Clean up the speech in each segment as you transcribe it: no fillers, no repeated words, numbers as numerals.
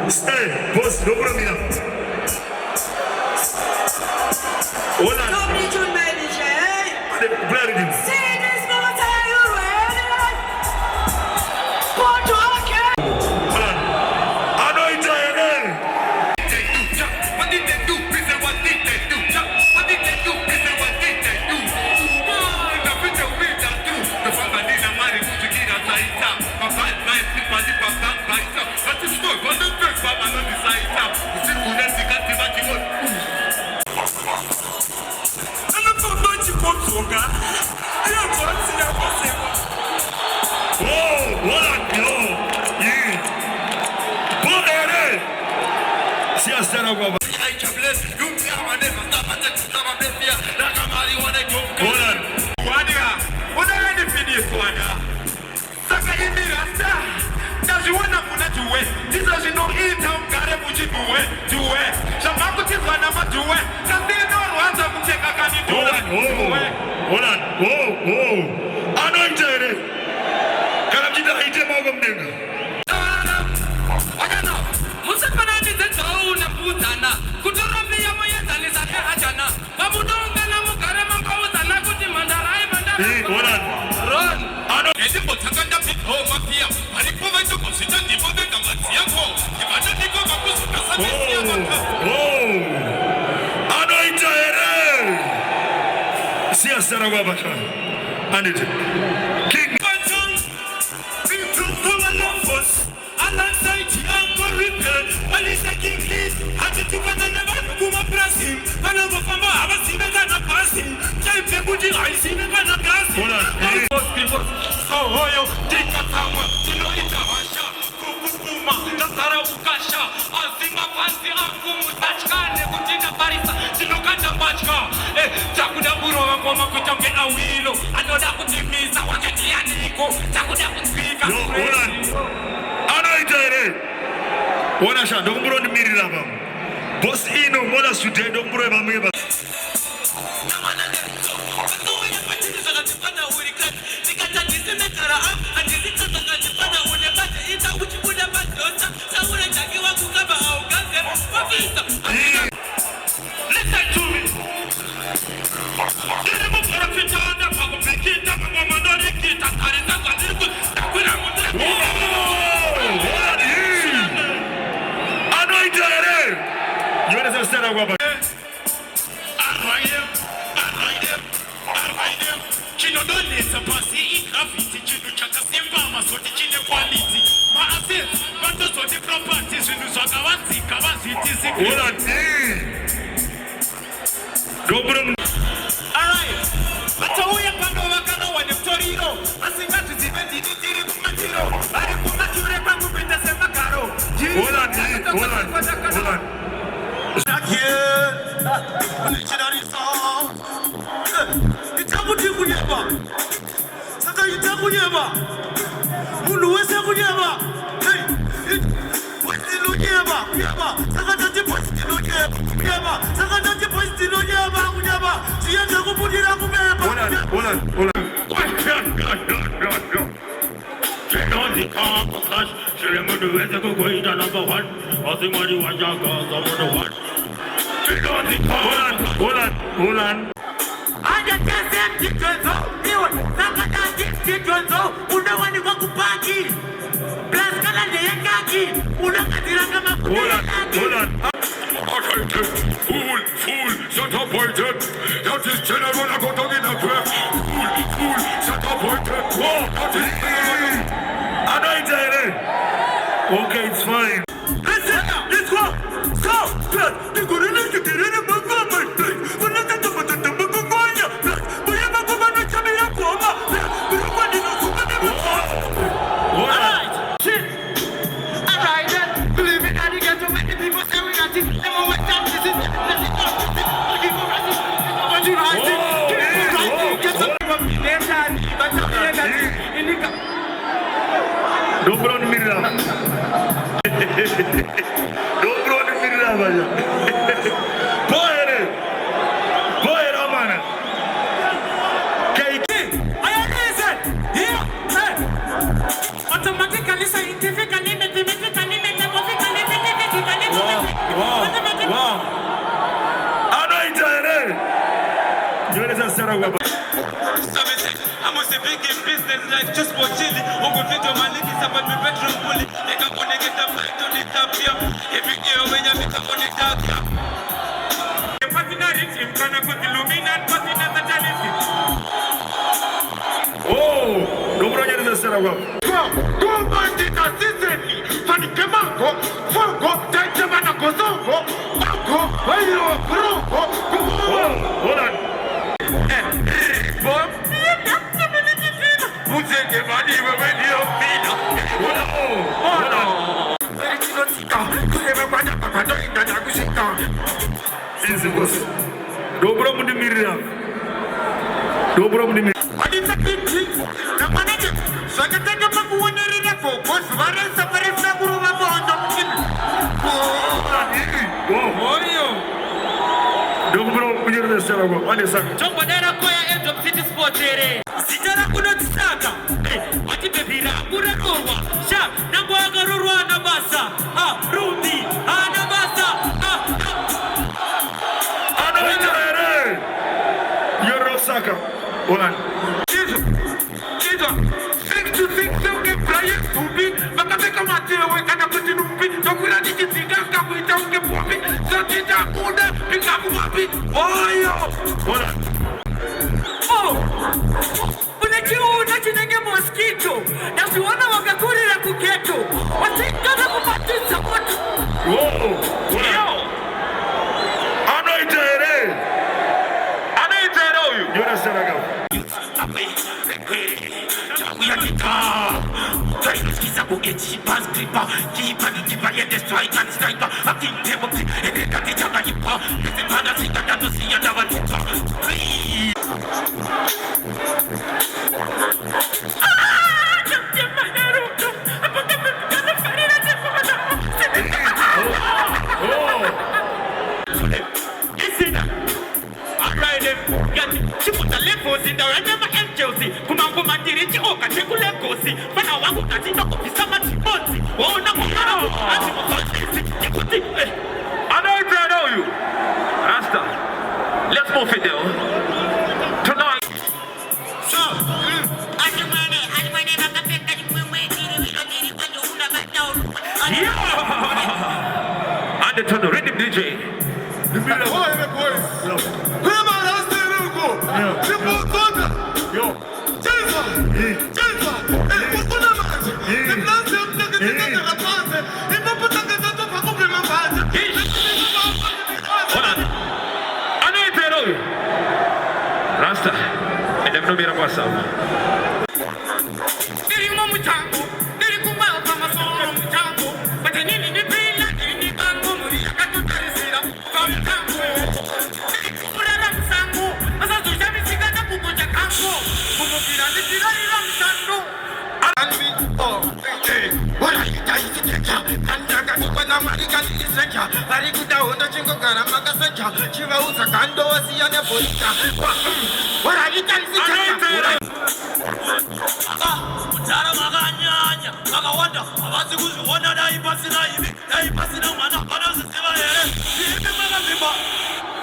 Stay, boss, no problem. Hold on. Wese Hold on. Fool, shut up, pointed. That is general when I go down in the grave. Fool, shut up, pointed. Whoa, that is general. Okay, it's fine. Listen, let's go. You're going to look at it in a book. Dobro ni mirra. Dobro ni mirra bhaiya. Boy, Romana. Listen. Here. Automatically, scientifically, mathematically, metaphysically, Wow. You're just Sarah. I'm a big in business like just for chilling. On go fit on my niggas up at my bedroom bully. They can connect it up to the top here. Every year when you make a connect up here. The partner is him, can I put illuminate partner the challenge? Oh, dobro nie jest Sarah. Go bandit assistantly. Fani kemango, fongo, tajemana kozongo, bango, wayo, krongo. Hold on. Bob. Muzenge mani wewe ndio mina. Easy boss. Dobro mnimirira. Adita kinti. Na manaje. Sakatanga makuonerera focus. Varesa varesa kuruba bondo. Dobro mnimirira Sarah. Ani saka. Chombo dera koya end of city sport ere. Sijara kuno tisaka. Ati bebira kura korwa. Sha nango agarurwa na basa. Rundi ana basa. You're Osaka. Hold on. Jesus. 6 to 6 don't play to be. Bakateka matewe kana kutinumbi. Tokula dikitinga kakuita unge pombi. Sotita kuda pikaku wapi. Oyo. Hold on. Unakiona chinenge mosquito. Na siwana wakakurira kuketo. Wasikana kupatisa watu. You're Sarah. Let's move it down. Tonight. And the turn the rhythm DJ. Rasta, e devono dire qua salva. What are you architecture. Kandaga nikwana marika lisenja. Barikuda onda chingo karamaka senja. Chiva usa kando wasiyane polika. Waragita lisenja. Mutara maganyanya, magawanda, abazi kuziwona naipasi naibi, naipasi na mwana, banazisiba here, ibi magazimba.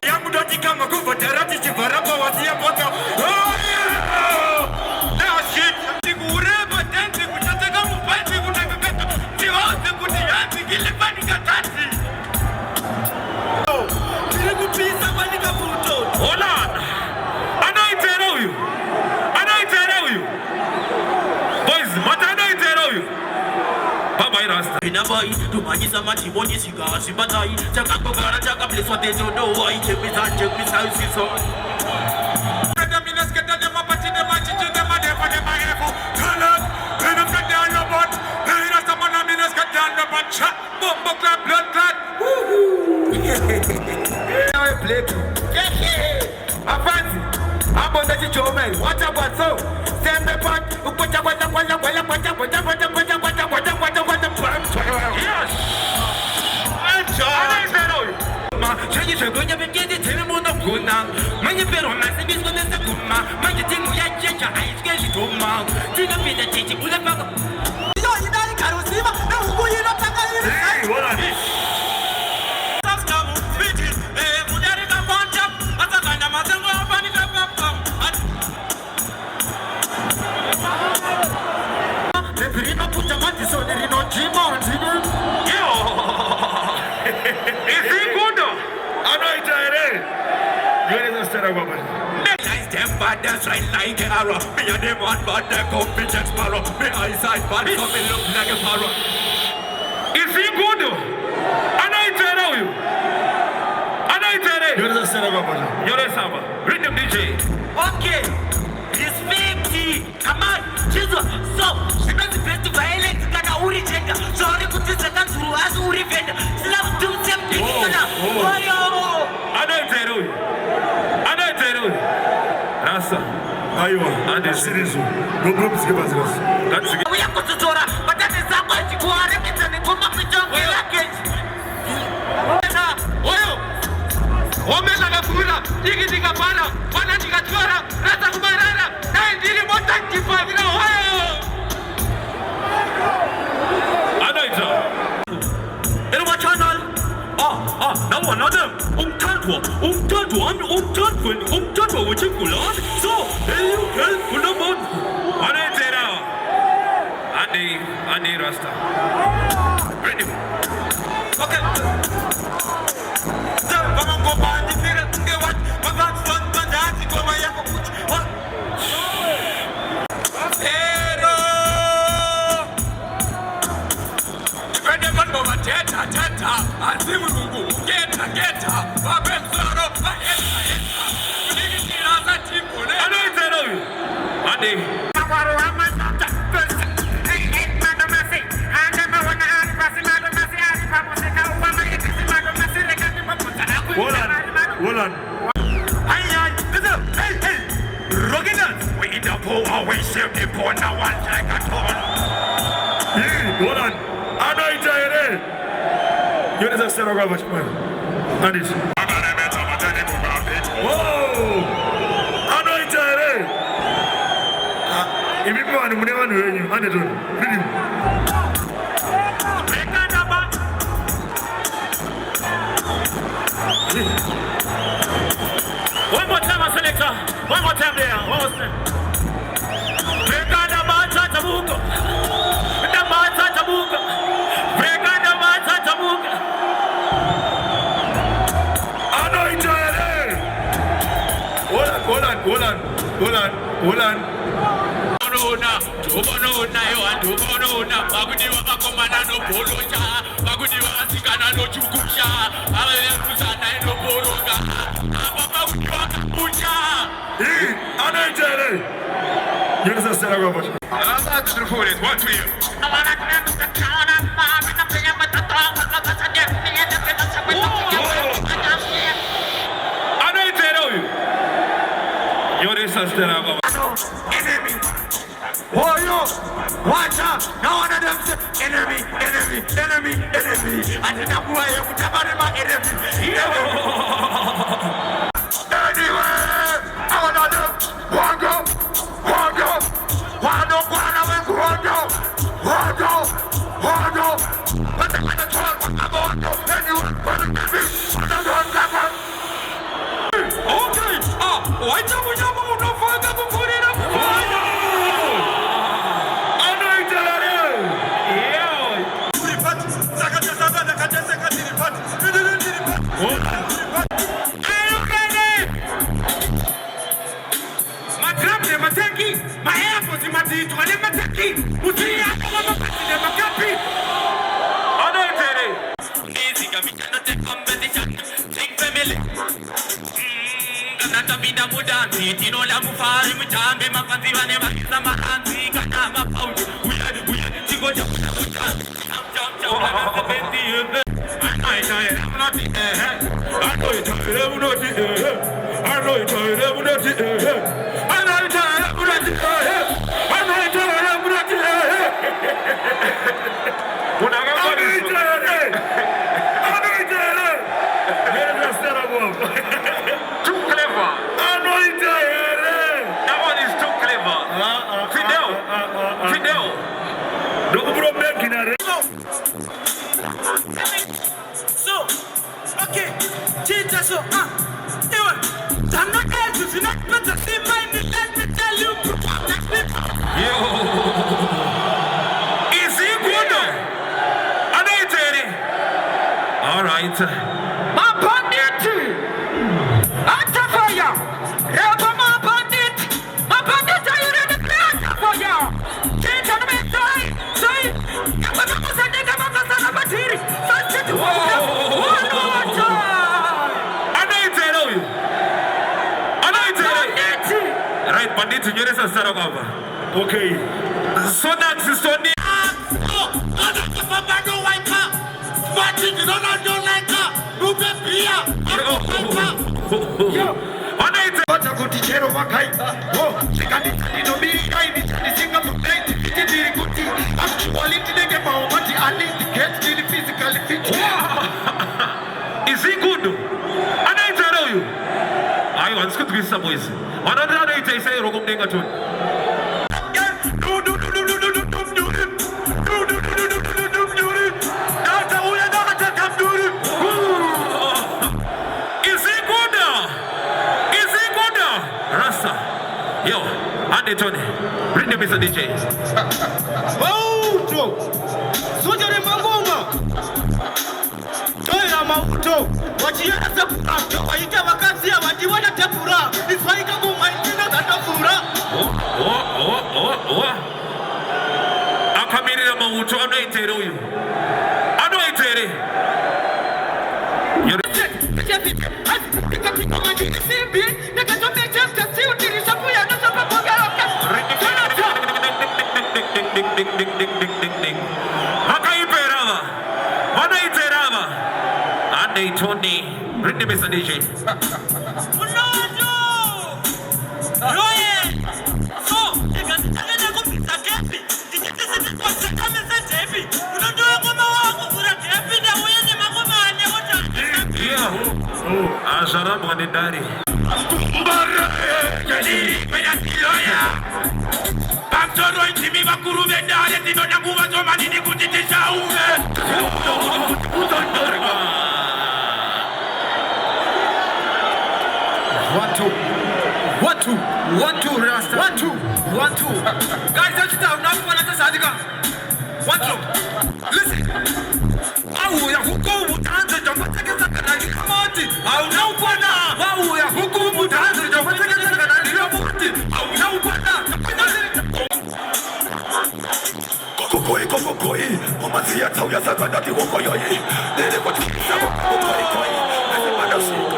Yangu doti kama kufoterati chivarapa wasiya poto. Oh yeah! Now shit! Sigureba tenzi kuchateka mupanzi kunakakata. Tiwaze kutiyanzi kilipani katati. Tilikupisa manika puto. Hold on! Anaitera huyu! Anaitera huyu! Boys, matanaitera huyu! Baba irasta. Inabai, tumanyisa machibonyi siga sibatai. Chaka kogara chaka bleswa tejo no wai. Check me siso. The minas get them up at the match to them and for them I ever. Turn up, turn up down your butt. Then us up on the minas get down the butt. Chat, bumbo clap, blood clot. Woohoo! Now I play too. I'm fancy. I'm on the show, man. Watch out, what's up? Stand the pot. Yes! Changi shogonya bekete tene mono kuna. Manye pero na se biso nesa kuma. Manye timu ya checha aiske jitoma. Tina pita chechi kule paka. Yo idari karusima na uguyi no takali. Hey, hold on. Saskamu biti mudari ka kwanja. Atakanda mazengo afani ka pam. The pirino puta mati so the rino chimo chimo. Yo! Is he good? Anaitera. Yore sastera baba. Nice them bad, that's right like an arrow. Me and them one bad, they come me Jack Sparrow. Me eyesight bad, so me look like a parrot. Is he good? Anaitera huyu. Anaitera. Yore sastera baba. Yore saba. Rhythm DJ. Okay, it's 50. Come on, Jesus. So, she does the best violence that I would reject. So, I could just dance through as we revenge. Love to them. Anaitera huyu. Anaitera huyu. Rasa. Aiwa. Ande sirizu. No groups give us this. That's it. We are going to Tora, but that is not going to go on and come up with your package. Omela gafura, diga bana, bana diga tora, rata kumarara, na ndiri motanki fadina hoyo. Anaitera. Elwa channel. Now another umtantwa wechikulan. So, help kunamon. Anaitera. Andi Rasta. Ready? Okay. Vamos go bandi fira, ke wat, vamos bandati koma yako kuchi. Pero. Depende mambo mateta, azimu mungu, geta, babemsoro, baeta. Unigitira za timu ne. Anaitera huyu. Andi. Hold on. Hey, Roginans, we in the pool, we save the poor now one like a ton. Hold on. Anaitera. Yore sastera baba. Andis. Whoa! Anaitera. Ibipo anu mune wanu wenyu. Ande ton. Ready? One more time, selector. One more time there. One more time. Vegana mata tabuka. The mata tabuka. Vegana mata tabuka. Anaitera. Hold on. Tubonona yo tubonona bakudiwa bakomana no polocha bakudiwa asikana no chukusha abayekusana no pologa ababa kudiwa kucha Anaitera. Yore sastera baba. That's the food is what to you. Anaitera huyu. Yore sastera baba. Enemy. Oh yo, watch out. Now one of them say, enemy. And then I'm going to put my enemy. Anyway, one of them, wanga. But the other talk about okay. Why don't we know no further before it up? Okay. So that's the Sunday. Is he good? And I tell you, I want to get some boys. One other day, they say, yo, and the Tony, bring the Mr. DJ. Mauto, Sujare Mangoma. Toya Mauto, what you have to put up, you can see what you want to tapura. It's like a woman, you know that tapura. I'm coming in a Mauto, I'm not telling you. I'm not telling you. You're Tony, bring the Mr. DJ. One, two, Rasta. One, two. Guys, don't you down. Now you want to Sadika. 1, 2. Listen. Auya hukumu tanze jomateke sakana kamati. Au na upana. Auya hukumu tanze jomateke sakana kamati. Au na upana. Kokoi. Omazia tauya sakana tiwokoyoi. Nene kwa tikisa kokoi. Nasema shika.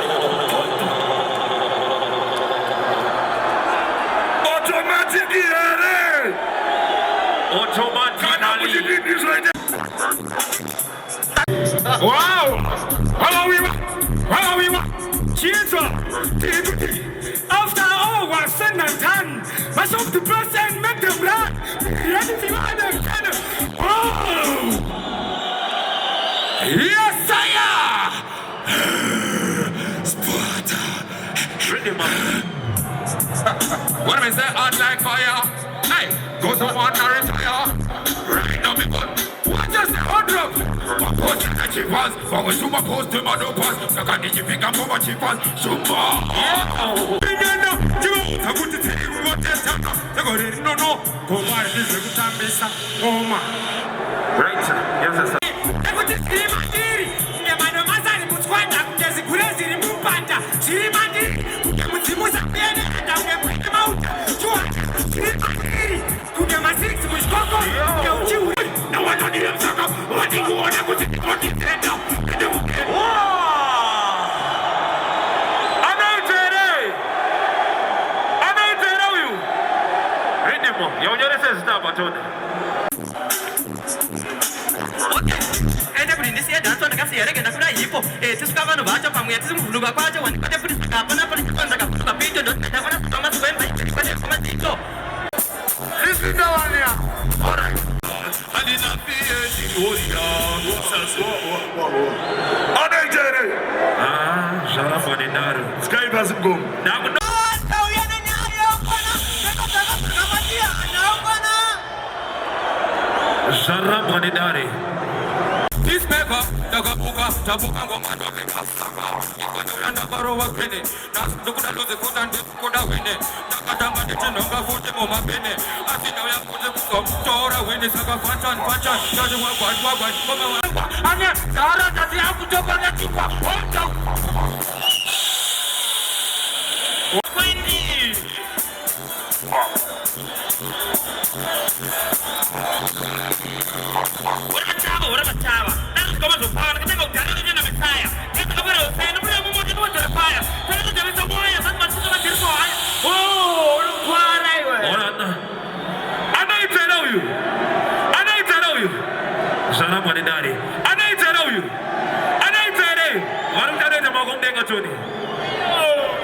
Wow! How we cheers up! After all was said and done, must hope the person make them run. Yes, sire! Sparta! Rhythm up. What do I say? Hot like fire. Hey, go to one and retire. Right now, me gun. What just the hot drop? What post in the chippers? But we super post to my no pass. So can you pick up over chippers? Super! I put it in what test. I got it. No. Go by this little time, Mr. Oh, man. Right, yes, sir. This paper, tabuka ngoma ndoke kasaka. Ikono barowa kwene, nakuda loze kutande kuda wene. Nakatamba ndichinonga futi moma bene. Asina ya kuze kutora wene saka fachan. Jaji wagwan, mama wagwan. Anya, sara tati ya kutoka na chupa. Kwini.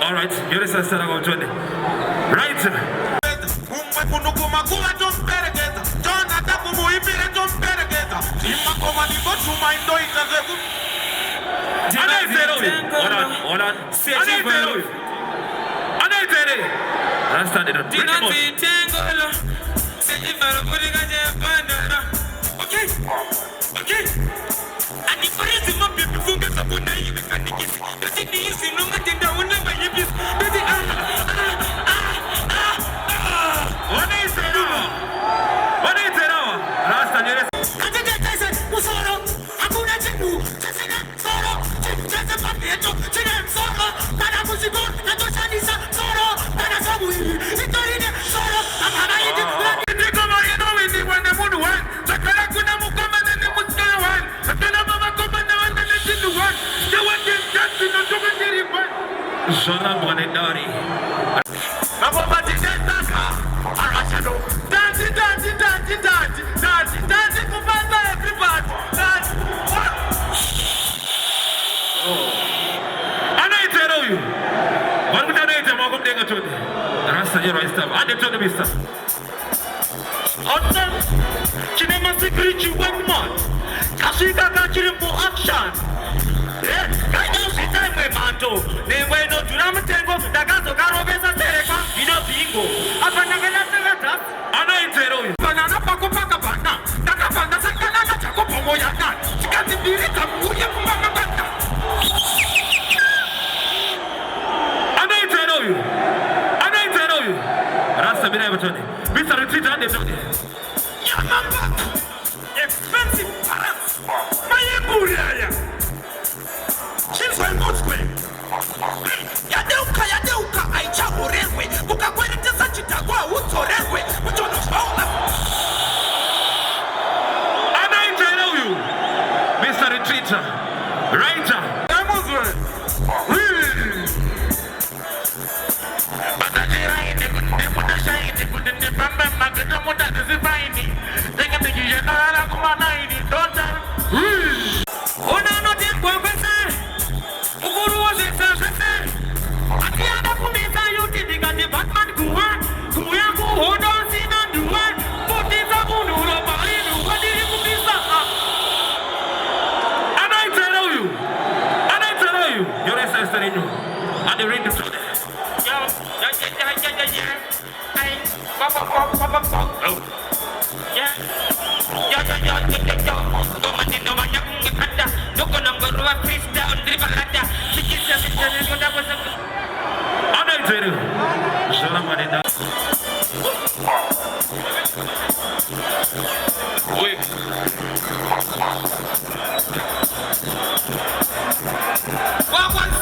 All right, you're the sister of Johnny. Right. Hold on. Mr. Retreat and expensive parents. My Buria. She's my most way. Yadeuka, I chabu railway. Bukakweli tesa chitagwa uto railway. Which one is all of and I tell you, Mr. Retreater, writer.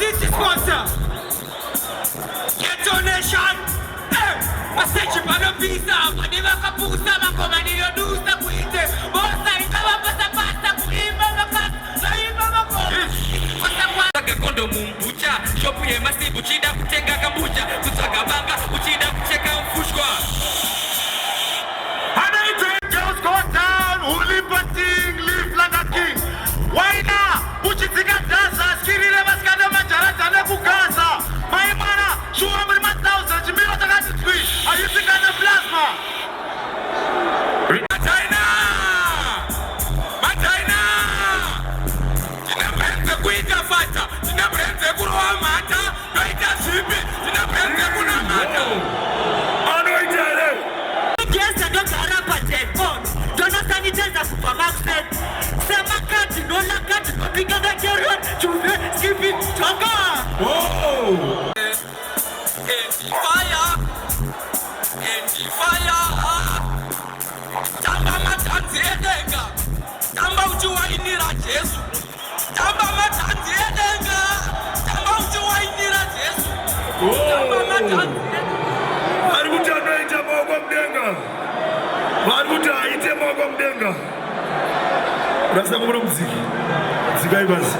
kuCity sponsor. Get donation. Message para pizza. Maniva kapusa makomani yodusa kuite. Bosa ikawa pasa kuimba makasa. Saimba makoma. Pasa kwa kondo mumbucha. Shopu ye masibu chida kutenga kambucha. Kutaka banga uchida kucheka mfushwa. Just go down, holy batting, live like a king. Why now? Uchitika dasa, skiri leva skada manjara jane kukaza. My mwana, shuwa mrima 1000, jimiro takati twi. Ayusika na plasma. Mataina! Tinaprenze kuita fata, tinaprenze kuroa mata, noita sipi, tinaprenze kuna mata. Kiesa doka harapa telefoni. Dona sanitizer supermarket. Sema kati, dola kati, piga da kero, chuve, skipi, toka. Fire. Tamba matanzi edenga. Tamba ujuwa inira Jesu. Tamba matanzi edenga. Tamba ujuwa inira Jesu. Tamba matanzi edenga. Maributa ite mogo mdenga. Maributa ite mogo mdenga. Rasa mbona muziki. Zigai basi.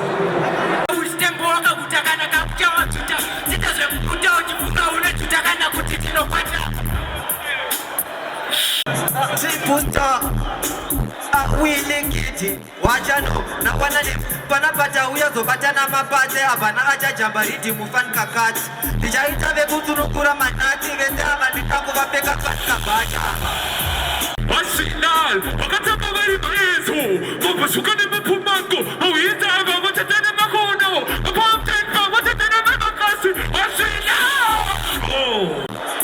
Ustembo waka kutakana kakuchawa tuta. Sitaze mkuta ujifunga ule tutakana kutitino pata. Siputa awilingiti wachano na panapata uyazo batana mapate abana acha jambaridi mufan kakati dijaita vebutunukura manati vendama nitakuwapeka katika bacha Arsenal wakatamba bari maezo mabashukane mapumako awita aga watetene makono apamtenka watetene makasi Arsenal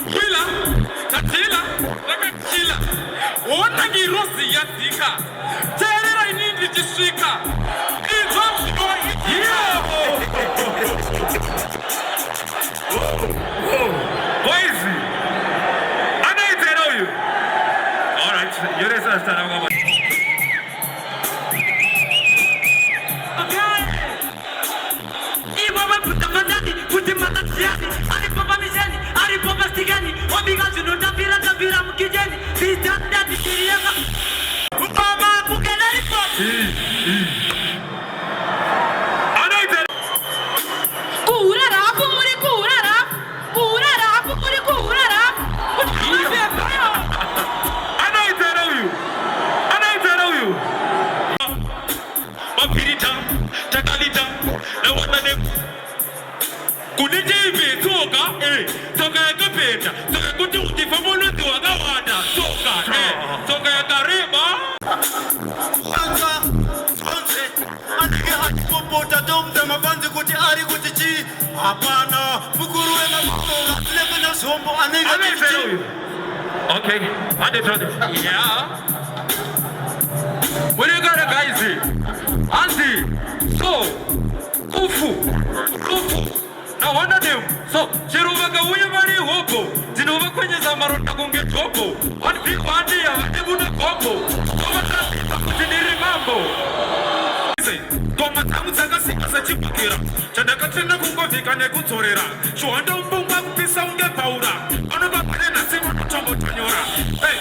Wila, tatila, nakachila. Ona girosi ya zika. Terera inindi jishika. Izo msigo ikiyo. Boise. Ana itero you. Alright, yore sa stara ngoma. Ibo putamandani, putimandani, ali papa mizani, ali papa stigani, obiga zinunda pira mkijeni, bitanda bitiriaka. Mama kukelari pop. Ana itero Kurara muri kurara. Ana itero you Mapirita, takalita, na wadane. Kunite ibe toka ya kapeta, toka kuti utifamono tiwa gawada, toka ya kariba. Anike hakipopota domda mabanzi kuti ari kuti chi. Hapana, mukuruwe na mukura, lebe na zombo anike kuti. Okay, yeah. What do you got, guys? Anti, so, kufu. Now one of them. So, Chiruvaga Uyamari Hopo, Tinova Kwenya's Amarota Gunga Topo, one big party of Ebuna Kopo, Mambo. Toma Tamsaka Sika Chipakira, Chadakatena Kungotika Nekutorera, Shwanda Bumba Pisanga Paura, Anova Panena Simon Tomo Tanora. Hey.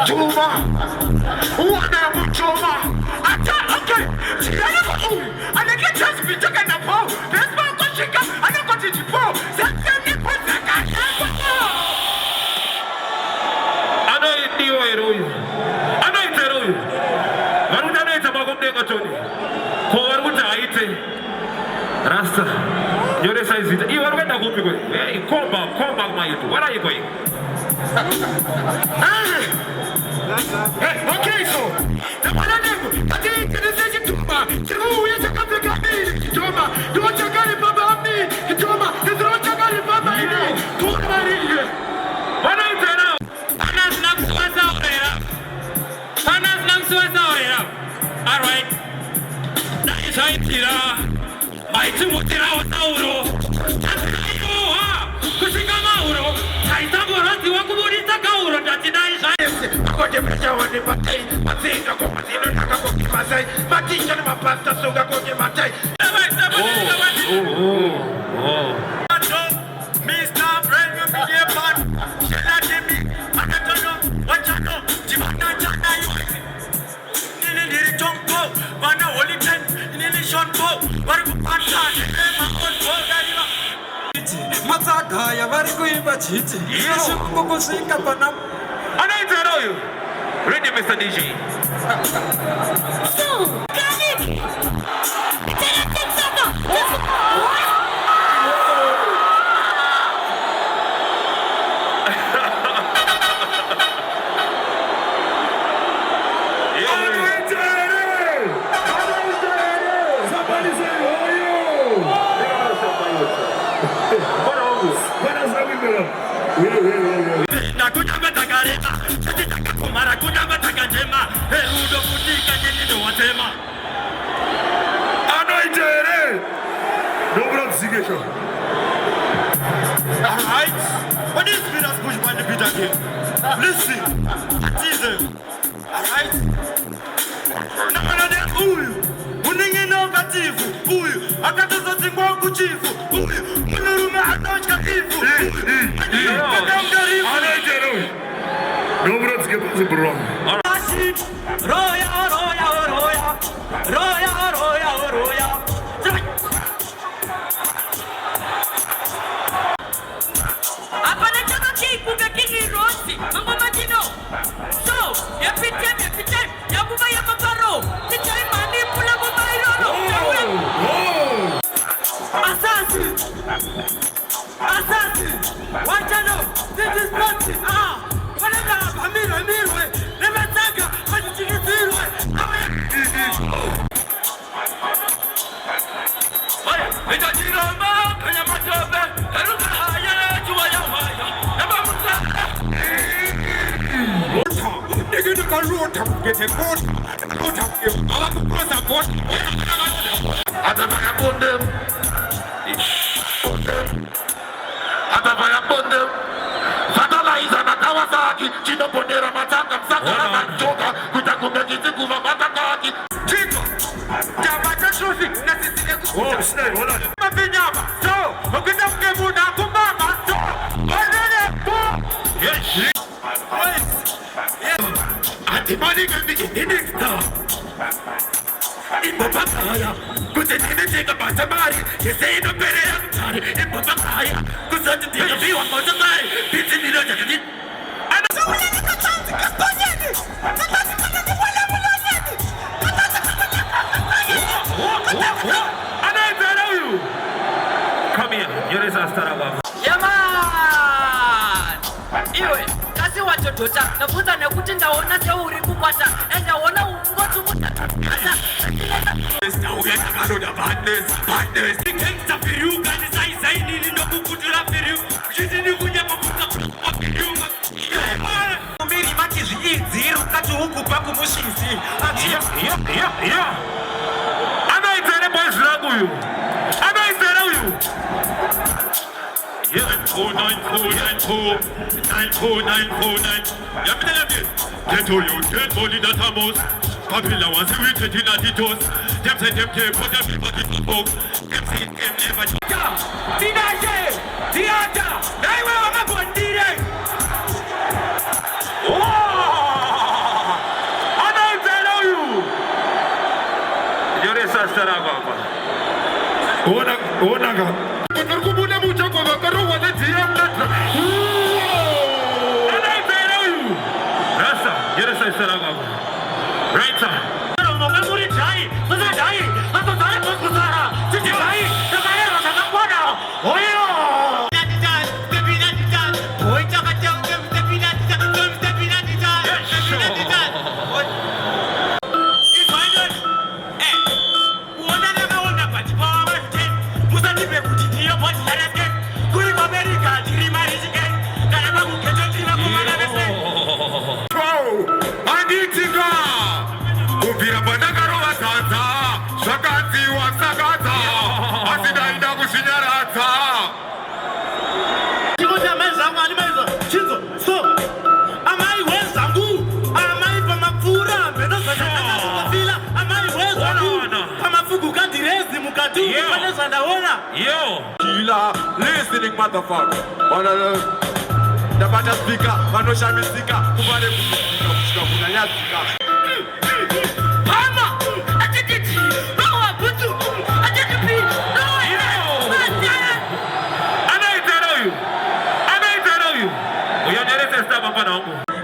Chuma, wana mchoma. Okay, anake just be taken a pole. There's no koshika, anako tijipo. Sasa pata Ana itero. Varuta neta bagomde kachoni. Ko varuta aite. Rasta. Your size is you are going to go. Hey, come back, my YouTube. Where are you going? Okay, so the Mananemu, I think it is a tumba. Who is a Kapikami? Toma, don't you got it, Baba? Toma, the Rochagari Baba. Don't marry you. What are you doing now? Panas Namsuazaurera. All right. That is how it's here. My Timotira was Auro. Kushikamauro. Taitamorati Wakumurita Kauro. That's it. Matsakaya vari kuimba chiti yeshungu kusvika pana Anaitwa huyu. Ready, Mr. DJ. So, kani Alright, what is Peter's push by the Peter game? Listen, teaser. Alright? Uyu, uningina ukatifu. Uyu, akatoza ngwangu chifu. Uyu, unurume anochka ifu. Dobro ti che bro. roya roya roya roya roya roya. apana chaka kikumbe kini rosi mama matino. So, every time yabuba yamaparo. Tichai mani pula baba iroro. Asasi, wachano, this is nothing. Whatever, Amiro, never taka, but it's zero. Come here, you're a Staraba. Yaman! Iwe, kasi watotota, nafuta nekuti ndaona seuri kukwata, ndaona ungotu mutata. Mbiri mati zviidziri ukati huku pakumushisi. Anaitwa boys langu huyu. Anaitwa huyu. 9494949494. Get all your dead body that amos. Papilla was irritated in the toes. Them say them care for them people in the box. Them say them never. Tinaje, Tiata, Naiwa Mabondire. Anaitwa huyu. You're a Staraba. Onaga. Kutukubuna mucho kwa makaro wale tiamna. Anaitwa huyu. Rasta, you're a Staraba. Right sir. Mamuri jai, sasa jai, sasa jai kusara. Sisi jai, sasa yeye anataka kuzvinyaradza. Chikosi amai zvangu animaiza chinzo stop. Amai wezangu amai pamapfura mbenozvanakazvakafila amai wezangu pamafugu kadirezi mukati pane zvandaona. Yo killer listening motherfucker. Ndabata speaker vanoshamisika kuvare kusvika kusvika kunanyadzika. Mama, atititi, bawa butu, atitipi, no.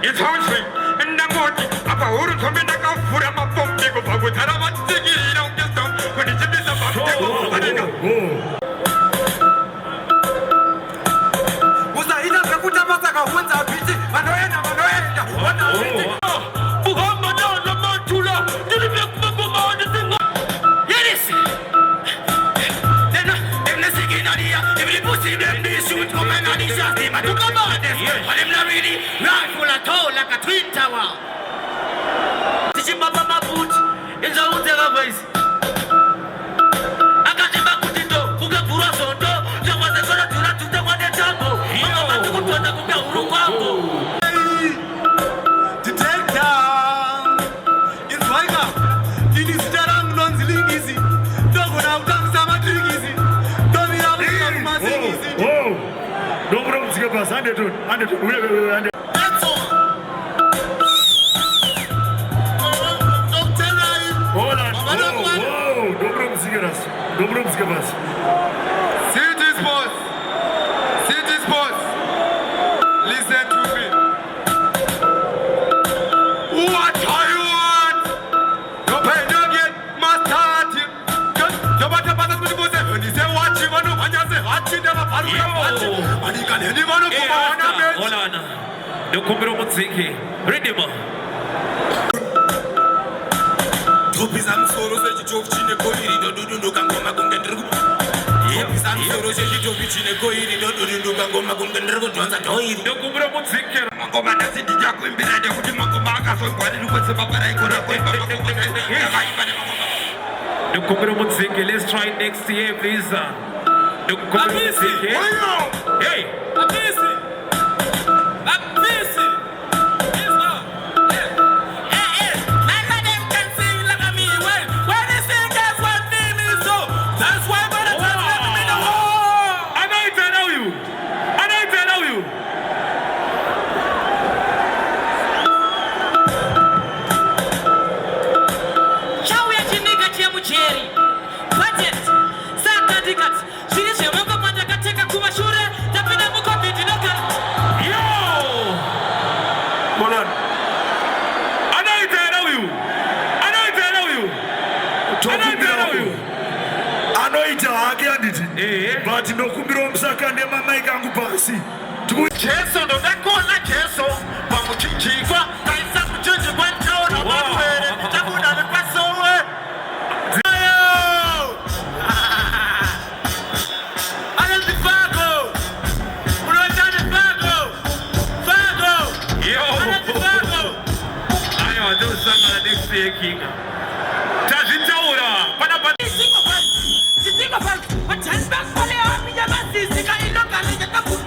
It's hungry and ndangoti apa huru thombe ndakavhura mapombi kubva kutara vatsigirira ungeso kuti chibisa pamutego. Usaita zvekutamba saka hunza biti vanoenda wana biti. Buhamba nalo matula ndiribe kumaboma wandisinga. Yerisi. Then signalaria every pussy them they shoot come and they shot him to come on. But them not really rifle at all like a twin tower. Teaching Baba my boot in the hood of voice. I got him back with the door. Who got Pura Soto? There was a gonna do that to the one that tango. Mama to go to the Uruguayo. To take down in Wanga. In this darang non easy. Don't go down some easy. Don't be out of easy. Whoa! Don't bring us together. That's all. Don't tell her. Hold on. Whoa! Don't bring us together. City sports. Listen to me. What I want. No pay no get mustard. No matter what the people say. When you say watch you, no one say watch you never follow you watch. And you can anyone go on a bench. Hold on. No kumbiro mutsiki. Ready ma. Topisa msoro sechichofu chine koiri dodunduka ngoma kunge ndiriku. Topisa msoro sechichofu chine koiri dodunduka ngoma kunge ndiriku donza toiri. No kumbiro mutsiki. Ngoma nasi ndija kuimbira ndekuti ngoma akazongwa ndikwese babara ikora kwemba. No kumbiro mutsiki. Let's try next year please. No kumbiro mutsiki. Hey. But no kumbiro msaka ndi mamai kangu pasi. Cheso ndo ndakona cheso. Pamuchichikwa kaisa kuchinji kwa ntaona wabuhere. Tabuda nipasowe. Anandi Fago. Unotani Fago. Yo. Anandi Fago. Ayo, do something like this king. Tazitaura. Panapa. Sizinga fan, wachamba kole hapi jamaa sizinga iloka nijataku.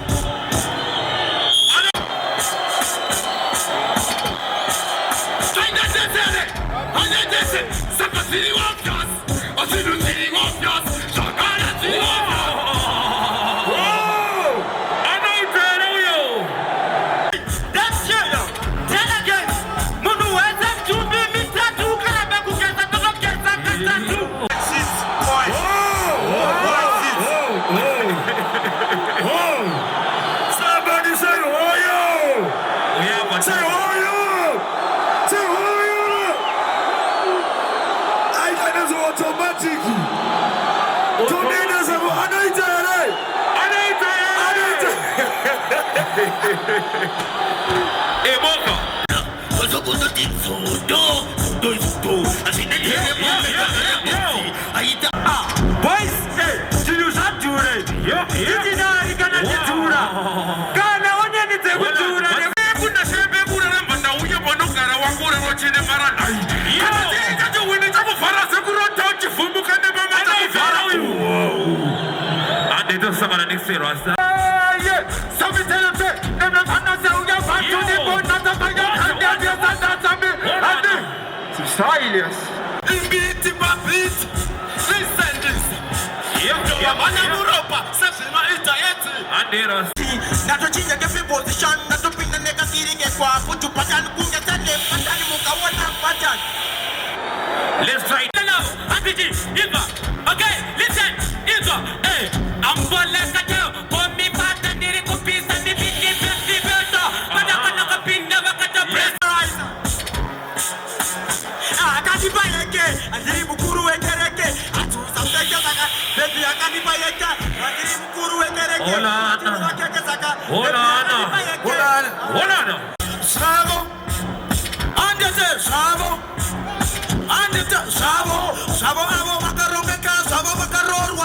Boys, tilushature. Titinari kana titura. Kana onyeni tekutura. Kuna shembe kuna ramba na uye bonogara wangura rochine maranai. Kana tiita chowini chamu farase kurota uchifumbuka neba mata kufara uyu. they do some of the next year, Rasta. Yeah, so we tell them, say, them not say we are back to the boat, not a fire, and they are that's a bit, and they silence. Beat him up, beat. Listen this. Yeah, man, Europa, Safima, Itayeti. And they Rasta. Not to change the position, not to bring the negative get put to pattern, who get a name, pattern, Mukawana, pattern. Let's try. Okay, listen, Ilva, hey, I'm born like a girl, for me, but the lyrical piece and the big festival, but I'm not a pin, never got a press. I can't buy a gay, I didn't Mukuru and Kereke, I told some Saka, maybe I can't buy a cat, I didn't Mukuru and Kereke, Hold on. Savo, under the Savo, under the Savo, Savo, Macaronga, Savo, Macaron,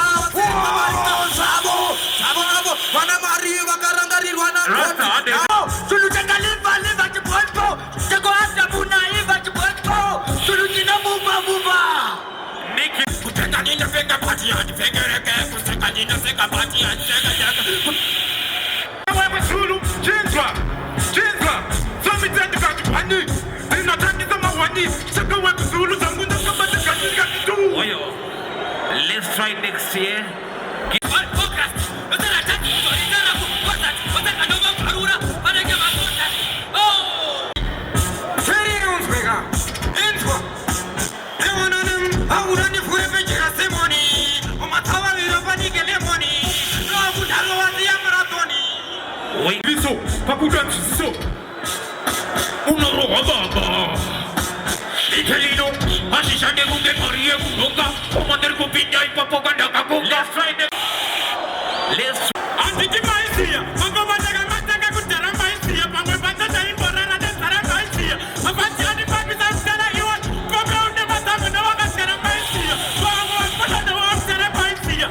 Savo, Savo, Panamari, Macarangari, So you can live at the Porto, to go after Buna, at the Porto, so you can move. Nicky, put it in the finger party and figure again, put it in the finger party and figure. Zulu, Jinza, so we tell the country, Pani, and not talking to my one, second one to Zulu, I'm going to come back to the country. let's try next year. Viso, papudan viso. Uno roba baba. Italino, asishane munge pariye kunoka. Commander ko pinya ipapoganda kakunga. Let's try next. Let's. Antiki maisia, mango batega matega kutera maisia, mango batega imborara de tera maisia. Abati ani papi sa tera iwa, kobra unde matamu na wanga tera maisia. Mango batega wa tera maisia.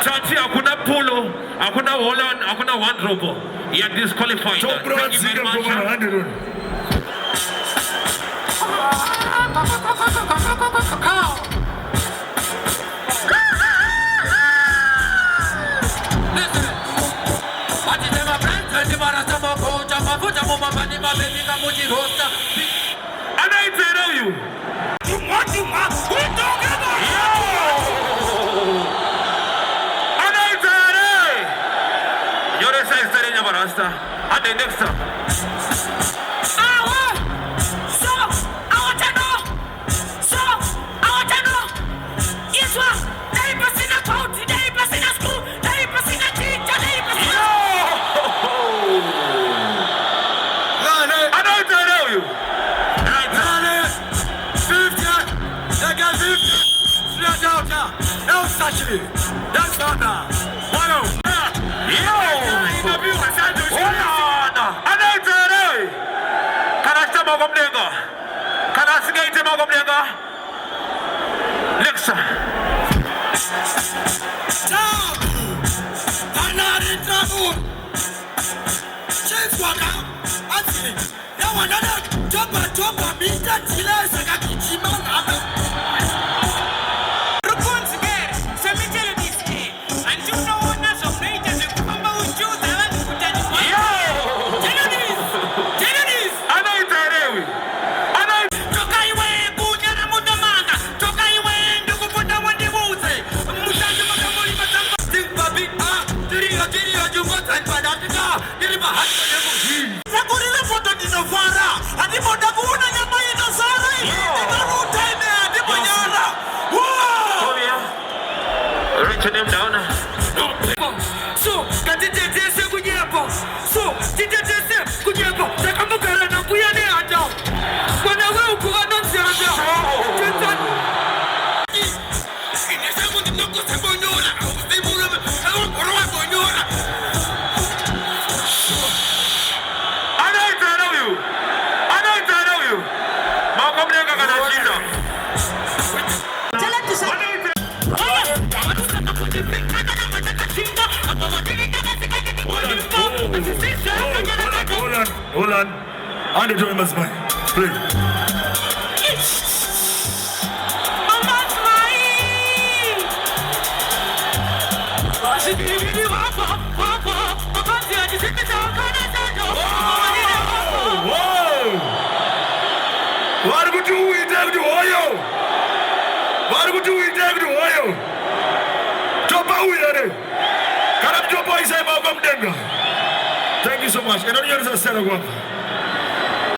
Chachi, hakuna polo, hakuna Holland, hakuna wardrobe. You are disqualified. Thank you very much. And I tell you, Rasta, and the next time. That's not that. Reaching him down. So, Hold on. On the drummer's mic. Play. Vari kuti uite kuti hoyo. Vari kuti uite kuti hoyo. Topa uyere. Kana topa isai maoko mudenga. Thank you so much. Enoni yonisa sera kwapa.